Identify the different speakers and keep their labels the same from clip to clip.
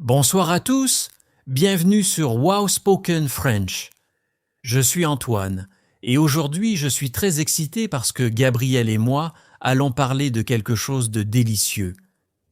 Speaker 1: Bonsoir à tous, bienvenue sur Wow Spoken French. Je suis Antoine et aujourd'hui je suis très excité parce que Gabriel et moi allons parler de quelque chose de délicieux.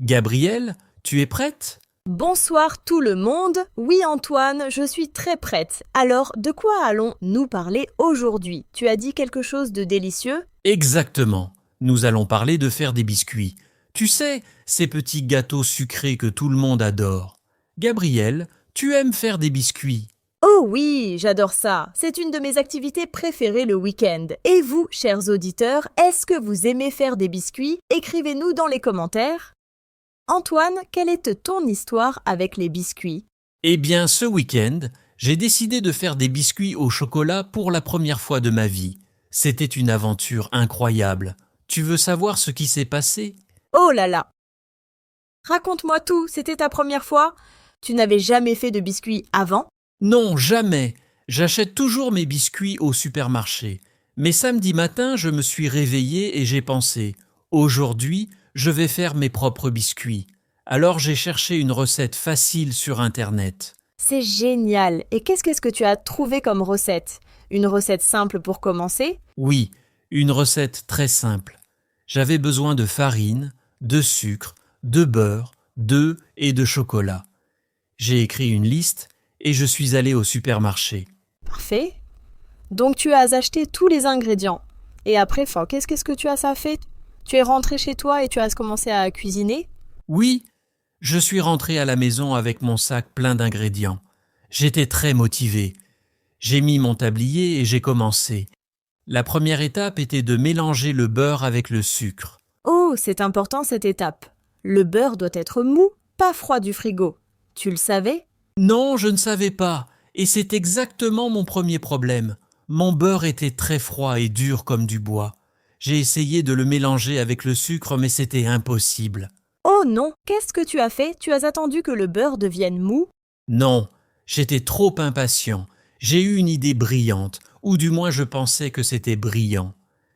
Speaker 1: Gabriel, tu es prête?
Speaker 2: Bonsoir tout le monde. Oui Antoine, je suis très prête. Alors, de quoi allons-nous parler aujourd'hui? Tu as dit quelque chose de délicieux?
Speaker 1: Exactement, nous allons parler de faire des biscuits. Tu sais, ces petits gâteaux sucrés que tout le monde adore. Gabriel, tu aimes faire des biscuits?
Speaker 2: Oh oui, j'adore ça. C'est une de mes activités préférées le week-end. Et vous, chers auditeurs, est-ce que vous aimez faire des biscuits? Écrivez-nous dans les commentaires. Antoine, quelle est ton histoire avec les biscuits?
Speaker 1: Eh bien, ce week-end, j'ai décidé de faire des biscuits au chocolat pour la première fois de ma vie. C'était une aventure incroyable. Tu veux savoir ce qui s'est passé?
Speaker 2: Oh là là! Raconte-moi tout, c'était ta première fois? Tu n'avais jamais fait de biscuits avant?
Speaker 1: Non, jamais. J'achète toujours mes biscuits au supermarché. Mais samedi matin, je me suis réveillé et j'ai pensé, aujourd'hui, je vais faire mes propres biscuits. Alors j'ai cherché une recette facile sur Internet.
Speaker 2: C'est génial! Et qu'est-ce que tu as trouvé comme recette? Une recette simple pour commencer?
Speaker 1: Oui, une recette très simple. J'avais besoin de farine, de sucre, de beurre, d'œufs et de chocolat. J'ai écrit une liste et je suis allé au supermarché.
Speaker 2: Parfait. Donc tu as acheté tous les ingrédients. Et après, qu'est-ce que tu as ça fait? Tu es rentré chez toi et tu as commencé à cuisiner?
Speaker 1: Oui, je suis rentré à la maison avec mon sac plein d'ingrédients. J'étais très motivé. J'ai mis mon tablier et j'ai commencé. La première étape était de mélanger le beurre avec le sucre.
Speaker 2: Oh, c'est important cette étape. Le beurre doit être mou, pas froid du frigo. Tu le savais?
Speaker 1: Non, je ne savais pas, et c'est exactement mon premier problème. Mon beurre était très froid et dur comme du bois. J'ai essayé de le mélanger avec le sucre, mais c'était impossible.
Speaker 2: Oh non, qu'est-ce que tu as fait? Tu as attendu que le beurre devienne mou?
Speaker 1: Non, j'étais trop impatient. J'ai eu une idée brillante, ou du moins je pensais que c'était brillant.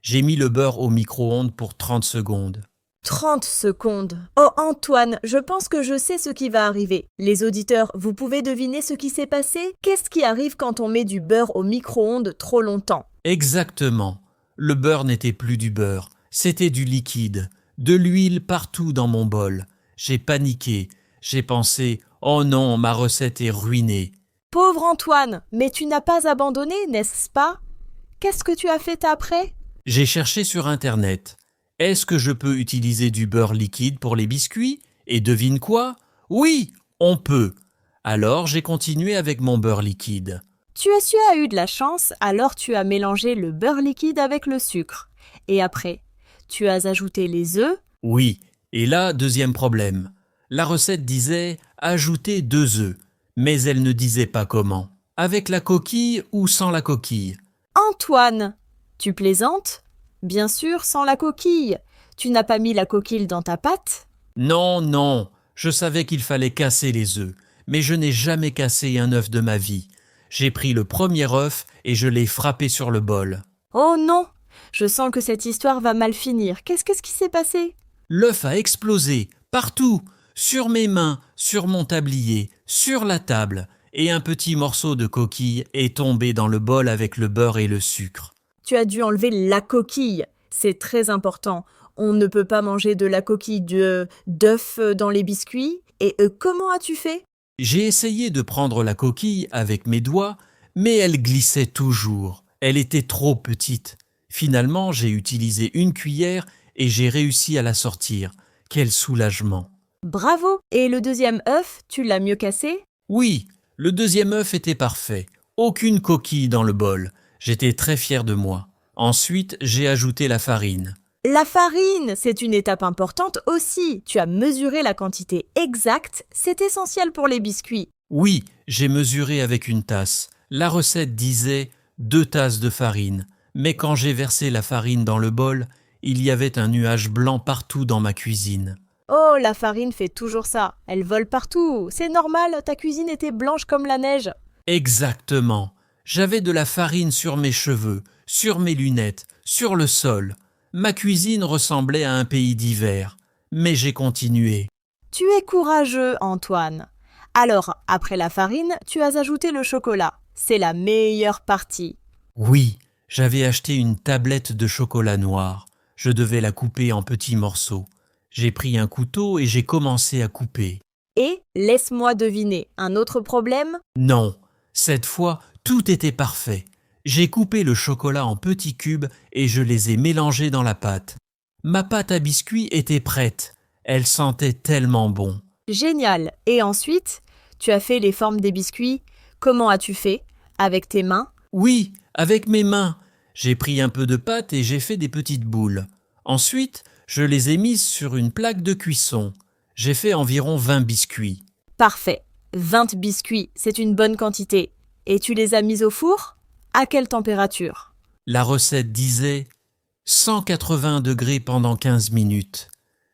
Speaker 1: J'ai mis le beurre au micro-ondes pour 30 secondes.
Speaker 2: 30 secondes. Oh Antoine, je pense que je sais ce qui va arriver. Les auditeurs, vous pouvez deviner ce qui s'est passé? Qu'est-ce qui arrive quand on met du beurre au micro-ondes trop longtemps?
Speaker 1: Exactement. Le beurre n'était plus du beurre, c'était du liquide, de l'huile partout dans mon bol. J'ai paniqué. J'ai pensé, oh non, ma recette est ruinée.
Speaker 2: Pauvre Antoine, mais tu n'as pas abandonné, n'est-ce pas? Qu'est-ce que tu as fait après?
Speaker 1: J'ai cherché sur Internet. Est-ce que je peux utiliser du beurre liquide pour les biscuits? Et devine quoi? Oui, on peut. Alors j'ai continué avec mon beurre liquide.
Speaker 2: Tu as eu de la chance, alors tu as mélangé le beurre liquide avec le sucre. Et après, tu as ajouté les œufs.
Speaker 1: Oui, et là, deuxième problème. La recette disait ajouter 2 œufs, mais elle ne disait pas comment. Avec la coquille ou sans la coquille?
Speaker 2: Antoine, tu plaisantes? Bien sûr, sans la coquille. Tu n'as pas mis la coquille dans ta pâte?
Speaker 1: Non, non, je savais qu'il fallait casser les œufs, mais je n'ai jamais cassé un œuf de ma vie. J'ai pris le premier œuf et je l'ai frappé sur le bol.
Speaker 2: Oh non! Je sens que cette histoire va mal finir. Qu'est-ce qui s'est passé?
Speaker 1: L'œuf a explosé, partout, sur mes mains, sur mon tablier, sur la table, et un petit morceau de coquille est tombé dans le bol avec le beurre et le sucre.
Speaker 2: Tu as dû enlever la coquille. C'est très important. On ne peut pas manger de la coquille d'œuf dans les biscuits. Et comment as-tu fait?
Speaker 1: J'ai essayé de prendre la coquille avec mes doigts, mais elle glissait toujours. Elle était trop petite. Finalement, j'ai utilisé une cuillère et j'ai réussi à la sortir. Quel soulagement!
Speaker 2: Bravo! Et le deuxième œuf, tu l'as mieux cassé?
Speaker 1: Oui, le deuxième œuf était parfait. Aucune coquille dans le bol. J'étais très fier de moi. Ensuite, j'ai ajouté la farine.
Speaker 2: La farine, c'est une étape importante aussi. Tu as mesuré la quantité exacte, c'est essentiel pour les biscuits.
Speaker 1: Oui, j'ai mesuré avec une tasse. La recette disait 2 tasses de farine. Mais quand j'ai versé la farine dans le bol, il y avait un nuage blanc partout dans ma cuisine.
Speaker 2: Oh, la farine fait toujours ça. Elle vole partout. C'est normal, ta cuisine était blanche comme la neige.
Speaker 1: Exactement. J'avais de la farine sur mes cheveux, sur mes lunettes, sur le sol. Ma cuisine ressemblait à un pays d'hiver. Mais j'ai continué.
Speaker 2: Tu es courageux, Antoine. Alors, après la farine, tu as ajouté le chocolat. C'est la meilleure partie.
Speaker 1: Oui, j'avais acheté une tablette de chocolat noir. Je devais la couper en petits morceaux. J'ai pris un couteau et j'ai commencé à couper.
Speaker 2: Et, laisse-moi deviner, un autre problème?
Speaker 1: Non, cette fois, tout était parfait. J'ai coupé le chocolat en petits cubes et je les ai mélangés dans la pâte. Ma pâte à biscuits était prête. Elle sentait tellement bon.
Speaker 2: Génial. Et ensuite, tu as fait les formes des biscuits. Comment as-tu fait? Avec tes mains?
Speaker 1: Oui, avec mes mains. J'ai pris un peu de pâte et j'ai fait des petites boules. Ensuite, je les ai mises sur une plaque de cuisson. J'ai fait environ 20 biscuits.
Speaker 2: Parfait. 20 biscuits, c'est une bonne quantité. Et tu les as mis au four? À quelle température?
Speaker 1: La recette disait 180 degrés pendant 15 minutes.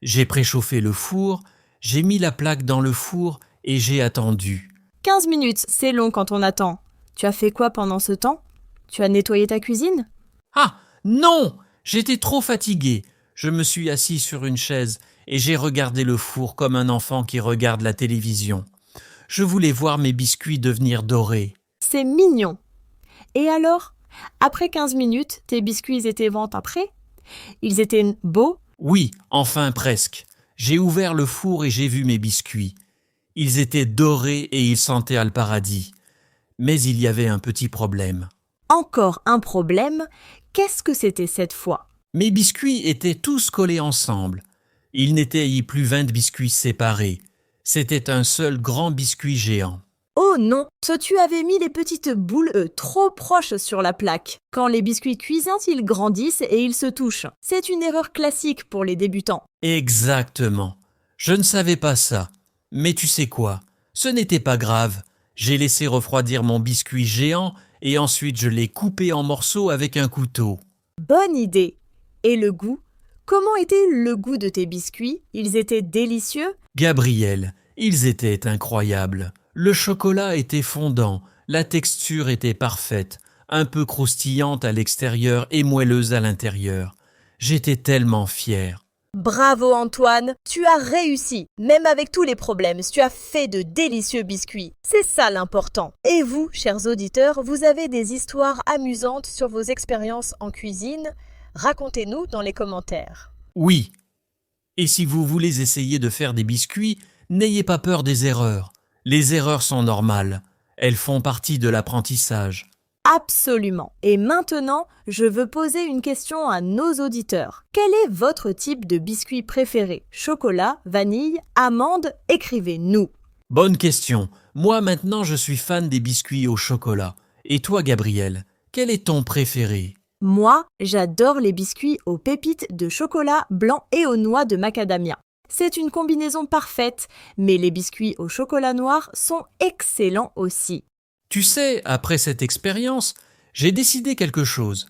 Speaker 1: J'ai préchauffé le four, j'ai mis la plaque dans le four et j'ai attendu.
Speaker 2: 15 minutes, c'est long quand on attend. Tu as fait quoi pendant ce temps? Tu as nettoyé ta cuisine?
Speaker 1: Ah, non! J'étais trop fatigué. Je me suis assis sur une chaise et j'ai regardé le four comme un enfant qui regarde la télévision. Je voulais voir mes biscuits devenir dorés.
Speaker 2: C'est mignon. Et alors? Après 15 minutes, tes biscuits étaient bons après? Ils étaient beaux?
Speaker 1: Oui, enfin presque. J'ai ouvert le four et j'ai vu mes biscuits. Ils étaient dorés et ils sentaient le paradis. Mais il y avait un petit problème.
Speaker 2: Encore un problème? Qu'est-ce que c'était cette fois?
Speaker 1: Mes biscuits étaient tous collés ensemble. Il n'était y plus 20 biscuits séparés. C'était un seul grand biscuit géant.
Speaker 2: Oh non, tu avais mis les petites boules trop proches sur la plaque. Quand les biscuits cuisent, ils grandissent et ils se touchent. C'est une erreur classique pour les débutants.
Speaker 1: Exactement. Je ne savais pas ça. Mais tu sais quoi? Ce n'était pas grave. J'ai laissé refroidir mon biscuit géant et ensuite je l'ai coupé en morceaux avec un couteau.
Speaker 2: Bonne idée. Et le goût? Comment était le goût de tes biscuits? Ils étaient délicieux?
Speaker 1: Gabriel, ils étaient incroyables. Le chocolat était fondant, la texture était parfaite, un peu croustillante à l'extérieur et moelleuse à l'intérieur. J'étais tellement fier.
Speaker 2: Bravo Antoine, tu as réussi. Même avec tous les problèmes, tu as fait de délicieux biscuits. C'est ça l'important. Et vous, chers auditeurs, vous avez des histoires amusantes sur vos expériences en cuisine? Racontez-nous dans les commentaires.
Speaker 1: Oui. Et si vous voulez essayer de faire des biscuits, n'ayez pas peur des erreurs. Les erreurs sont normales. Elles font partie de l'apprentissage.
Speaker 2: Absolument. Et maintenant, je veux poser une question à nos auditeurs. Quel est votre type de biscuit préféré? Chocolat, vanille, amande? Écrivez-nous.
Speaker 1: Bonne question. Moi maintenant je suis fan des biscuits au chocolat. Et toi Gabriel, quel est ton préféré?
Speaker 2: Moi, j'adore les biscuits aux pépites de chocolat blanc et aux noix de macadamia. C'est une combinaison parfaite, mais les biscuits au chocolat noir sont excellents aussi.
Speaker 1: Tu sais, après cette expérience, j'ai décidé quelque chose.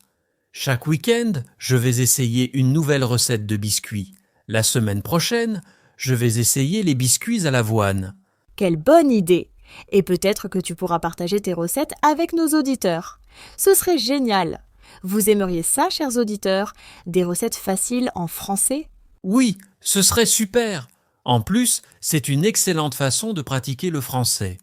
Speaker 1: Chaque week-end, je vais essayer une nouvelle recette de biscuits. La semaine prochaine, je vais essayer les biscuits à l'avoine.
Speaker 2: Quelle bonne idée! Et peut-être que tu pourras partager tes recettes avec nos auditeurs. Ce serait génial! Vous aimeriez ça, chers auditeurs? Des recettes faciles en français?
Speaker 1: Oui, ce serait super. En plus, c'est une excellente façon de pratiquer le français.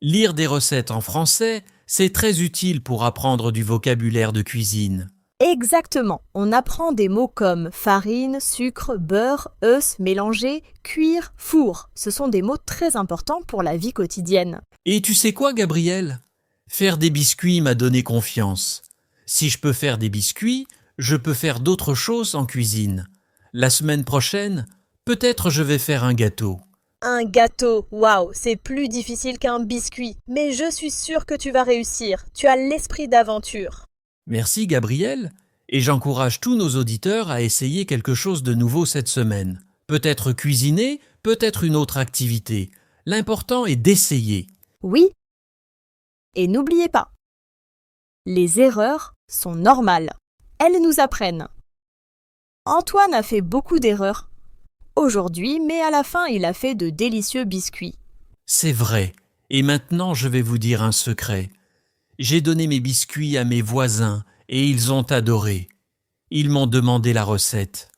Speaker 1: Lire des recettes en français, c'est très utile pour apprendre du vocabulaire de cuisine.
Speaker 2: Exactement. On apprend des mots comme farine, sucre, beurre, œufs, mélanger, cuire, four. Ce sont des mots très importants pour la vie quotidienne.
Speaker 1: Et tu sais quoi, Gabriel? Faire des biscuits m'a donné confiance. Si je peux faire des biscuits, je peux faire d'autres choses en cuisine. La semaine prochaine, peut-être je vais faire un gâteau.
Speaker 2: Un gâteau, waouh, c'est plus difficile qu'un biscuit. Mais je suis sûre que tu vas réussir. Tu as l'esprit d'aventure.
Speaker 1: Merci Gabriel, et j'encourage tous nos auditeurs à essayer quelque chose de nouveau cette semaine. Peut-être cuisiner, peut-être une autre activité. L'important est d'essayer.
Speaker 2: Oui. Et n'oubliez pas, les erreurs sont normales. Elles nous apprennent. Antoine a fait beaucoup d'erreurs aujourd'hui, mais à la fin, il a fait de délicieux biscuits.
Speaker 1: C'est vrai, et maintenant je vais vous dire un secret. J'ai donné mes biscuits à mes voisins et ils ont adoré. Ils m'ont demandé la recette.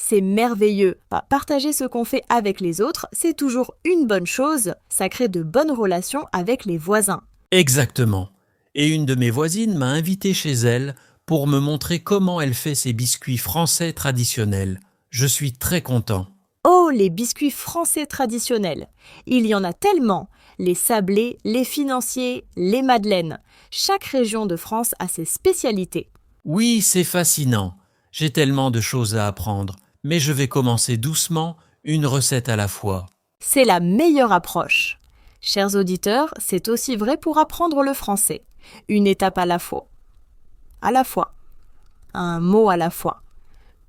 Speaker 2: C'est merveilleux. Partager ce qu'on fait avec les autres, c'est toujours une bonne chose. Ça crée de bonnes relations avec les voisins.
Speaker 1: Exactement. Et une de mes voisines m'a invité chez elle pour me montrer comment elle fait ses biscuits français traditionnels. Je suis très content.
Speaker 2: Oh, les biscuits français traditionnels. Il y en a tellement. Les sablés, les financiers, les madeleines. Chaque région de France a ses spécialités.
Speaker 1: Oui, c'est fascinant. J'ai tellement de choses à apprendre, mais je vais commencer doucement, une recette à la fois.
Speaker 2: C'est la meilleure approche. Chers auditeurs, c'est aussi vrai pour apprendre le français. Une étape à la fois. À la fois. Un mot à la fois.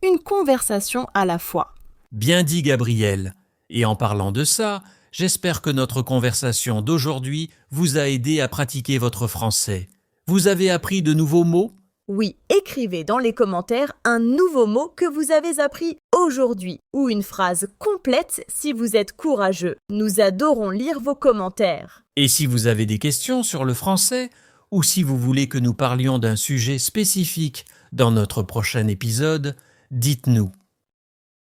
Speaker 2: Une conversation à la fois.
Speaker 1: Bien dit, Gabriel. Et en parlant de ça, j'espère que notre conversation d'aujourd'hui vous a aidé à pratiquer votre français. Vous avez appris de nouveaux mots?
Speaker 2: Oui, écrivez dans les commentaires un nouveau mot que vous avez appris aujourd'hui ou une phrase complète si vous êtes courageux. Nous adorons lire vos commentaires.
Speaker 1: Et si vous avez des questions sur le français, ou si vous voulez que nous parlions d'un sujet spécifique dans notre prochain épisode, dites-nous.